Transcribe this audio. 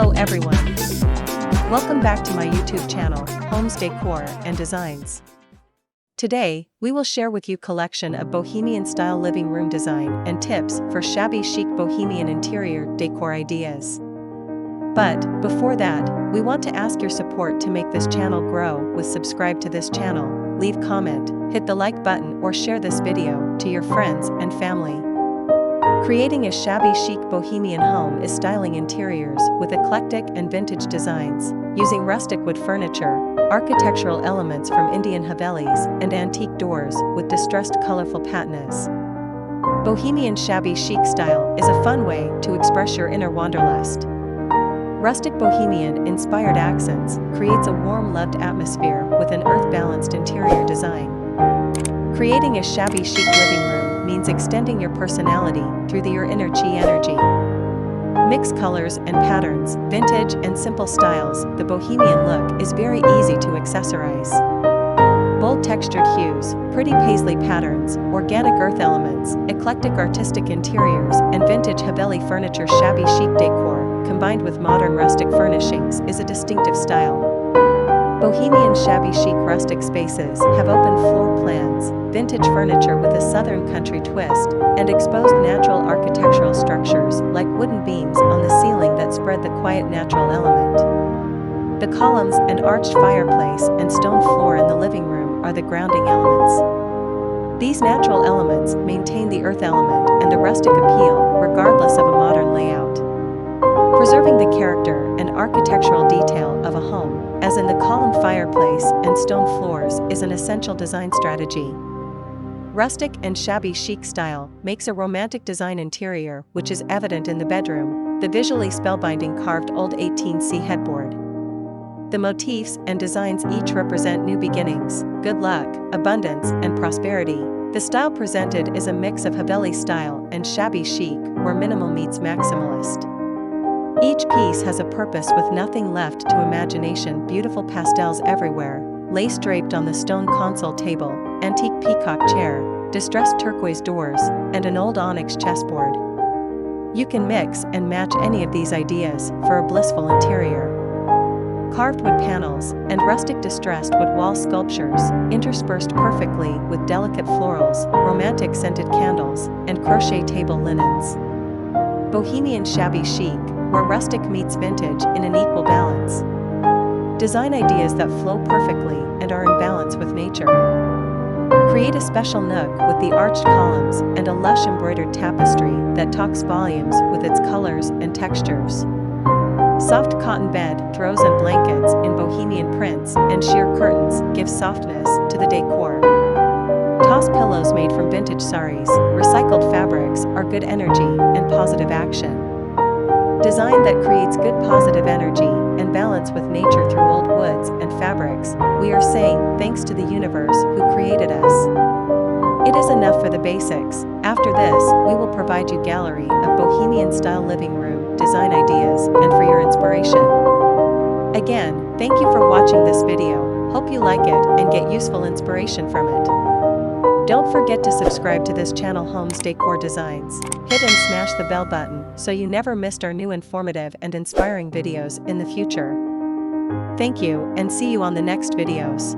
Hello everyone. Welcome back to my YouTube channel, Homes Decor and Designs. Today, we will share with you collection of Bohemian-style living room design and tips for shabby chic Bohemian interior decor ideas. But, before that, we want to ask your support to make this channel grow with subscribe to this channel, leave comment, hit the like button or share this video to your friends and family. Creating a shabby chic Bohemian home is styling interiors with eclectic and vintage designs, using rustic wood furniture, architectural elements from Indian Havelis, and antique doors with distressed colorful patinas. Bohemian shabby chic style is a fun way to express your inner wanderlust. Rustic Bohemian-inspired accents creates a warm, loved atmosphere with an earth-balanced interior design. Creating a shabby chic living room means extending your personality through your inner chi energy. Mix colors and patterns, vintage and simple styles. The Bohemian look is very easy to accessorize. Bold textured hues, pretty paisley patterns, organic earth elements, eclectic artistic interiors, and vintage Haveli furniture. Shabby chic decor, combined with modern rustic furnishings, is a distinctive style. Bohemian shabby chic rustic spaces have open floor plans, vintage furniture with a southern country twist, and exposed natural architectural structures like wooden beams on the ceiling that spread the quiet natural element. The columns and arched fireplace and stone floor in the living room are the grounding elements. These natural elements maintain the earth element and a rustic appeal regardless of a modern layout. Preserving the character and architectural detail of a home, as in the column fireplace and stone floors, is an essential design strategy. Rustic and shabby chic style makes a romantic design interior which is evident in the bedroom, the visually spellbinding carved old 18C headboard. The motifs and designs each represent new beginnings, good luck, abundance, and prosperity. The style presented is a mix of Haveli style and shabby chic, where minimal meets maximalist. Each piece has a purpose with nothing left to imagination. Beautiful pastels everywhere, lace draped on the stone console table, antique peacock chair, distressed turquoise doors, and an old onyx chessboard. You can mix and match any of these ideas for a blissful interior. Carved wood panels and rustic distressed wood wall sculptures, interspersed perfectly with delicate florals, romantic scented candles, and crochet table linens. Bohemian shabby chic, where rustic meets vintage in an equal balance. Design ideas that flow perfectly and are in balance with nature. Create a special nook with the arched columns and a lush embroidered tapestry that talks volumes with its colors and textures. Soft cotton bed throws and blankets in Bohemian prints and sheer curtains give softness to the decor. Toss pillows made from vintage saris, recycled fabrics are good energy and positive action. Design that creates good positive energy and balance with nature through old woods and fabrics. We are saying thanks to the universe who created us. It is enough for the basics. After this, we will provide you gallery of Bohemian style living room design ideas and for your inspiration. Again, thank you for watching this video. Hope you like it and get useful inspiration from it. Don't forget to subscribe to this channel Homes Decor Designs. Hit and smash the bell button so you never missed our new informative and inspiring videos in the future. Thank you and see you on the next videos.